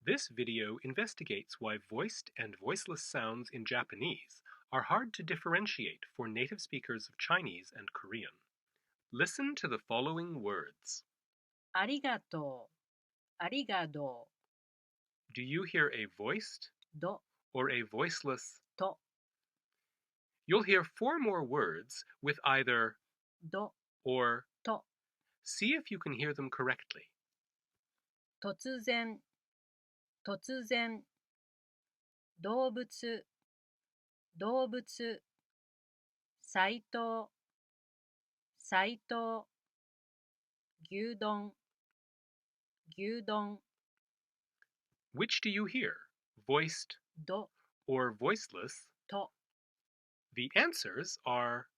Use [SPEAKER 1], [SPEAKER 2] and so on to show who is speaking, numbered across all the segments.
[SPEAKER 1] This video investigates why voiced and voiceless sounds in Japanese are hard to differentiate for native speakers of Chinese and Korean. Listen to the following words.
[SPEAKER 2] ありがとう、ありがと
[SPEAKER 1] Do you hear a voiced
[SPEAKER 2] う、ど
[SPEAKER 1] or a voiceless?
[SPEAKER 2] と、
[SPEAKER 1] You'll hear four more words with either
[SPEAKER 2] ど
[SPEAKER 1] or.
[SPEAKER 2] と、
[SPEAKER 1] See if you can hear them correctly.
[SPEAKER 2] 突然、突然、動物、動物、斎藤、斎藤、牛丼、牛丼、
[SPEAKER 1] Which do you hear, voiced
[SPEAKER 2] ど
[SPEAKER 1] or voiceless?
[SPEAKER 2] と、
[SPEAKER 1] The answers are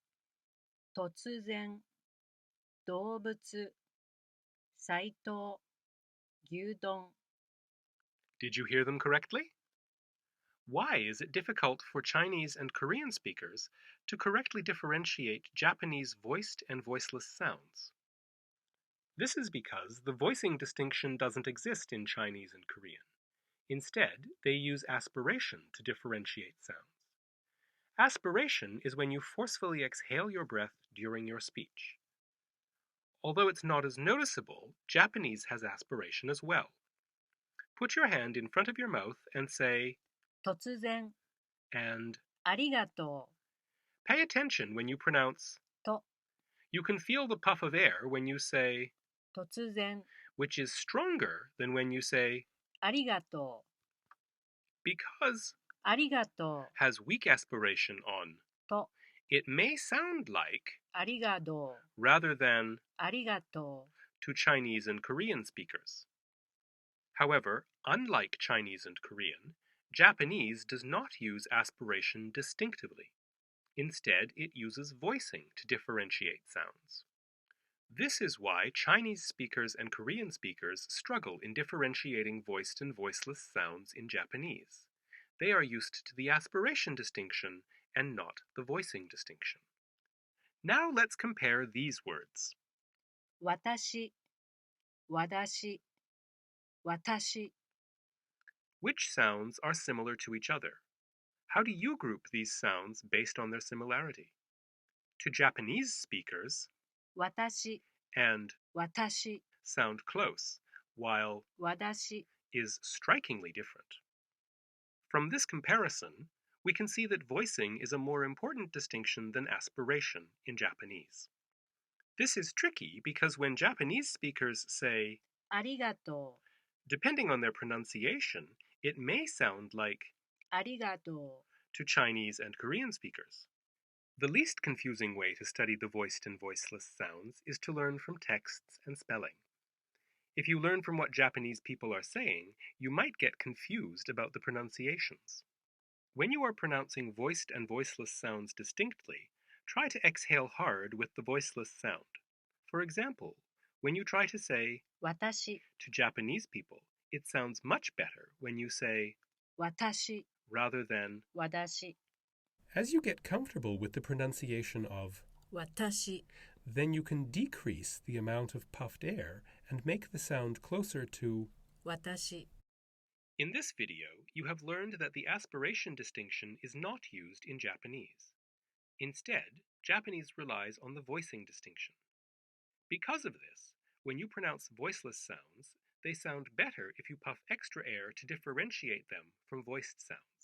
[SPEAKER 2] 突然、動物、斎藤、牛丼。
[SPEAKER 1] Did you hear them correctly? Why is it difficult for Chinese and Korean speakers to correctly differentiate Japanese voiced and voiceless sounds? This is because the voicing distinction doesn't exist in Chinese and Korean. Instead, they use aspiration to differentiate sounds. Aspiration is when you forcefully exhale your breath during your speech. Although it's not as noticeable, Japanese has aspiration as well. Put your hand in front of your mouth and say,
[SPEAKER 2] 突然、
[SPEAKER 1] and
[SPEAKER 2] ありがと
[SPEAKER 1] pay attention when you pronounce.
[SPEAKER 2] う、と、
[SPEAKER 1] You can feel the puff of air when you say,
[SPEAKER 2] 突然、
[SPEAKER 1] which is stronger than when you say
[SPEAKER 2] ありがと
[SPEAKER 1] because
[SPEAKER 2] う、ありがと
[SPEAKER 1] has weak aspiration on.
[SPEAKER 2] う、と、
[SPEAKER 1] It may sound like
[SPEAKER 2] ありがとう、
[SPEAKER 1] rather than
[SPEAKER 2] ありがと
[SPEAKER 1] to Chinese and Korean speakers. However, unlike Chinese and Korean, Japanese does not use aspiration distinctively. Instead, it uses voicing to differentiate sounds. This is why Chinese speakers and Korean speakers struggle in differentiating voiced and voiceless sounds in Japanese. They are used to the aspiration distinction and not the voicing distinction. Now let's compare these words.
[SPEAKER 2] う、私、私、私、
[SPEAKER 1] Which sounds are similar to each other? How do you group these sounds based on their similarity? To Japanese speakers,
[SPEAKER 2] 私、
[SPEAKER 1] and
[SPEAKER 2] 私、
[SPEAKER 1] sound close, while
[SPEAKER 2] 私、
[SPEAKER 1] is strikingly different. From this comparison, we can see that voicing is a more important distinction than aspiration in Japanese. This is tricky because when Japanese speakers say
[SPEAKER 2] ありがと
[SPEAKER 1] depending on their pronunciation, it may sound like
[SPEAKER 2] う、ありがと
[SPEAKER 1] to Chinese and Korean speakers. The least confusing way to study the voiced and voiceless sounds is to learn from texts and spelling. If you learn from what Japanese people are saying, you might get confused about the pronunciations. When you are pronouncing voiced and voiceless sounds distinctly, try to exhale hard with the voiceless sound. For example, when you try to say
[SPEAKER 2] う、私、
[SPEAKER 1] to Japanese people, it sounds much better when you say
[SPEAKER 2] 私、
[SPEAKER 1] rather than.
[SPEAKER 2] 私、
[SPEAKER 1] As you get comfortable with the pronunciation of,
[SPEAKER 2] 私、
[SPEAKER 1] then you can decrease the amount of puffed air and make the sound closer to.
[SPEAKER 2] 私。
[SPEAKER 1] In this video, you have learned that the aspiration distinction is not used in Japanese. Instead, Japanese relies on the voicing distinction. Because of this, when you pronounce voiceless sounds, they sound better if you puff extra air to differentiate them from voiced sounds.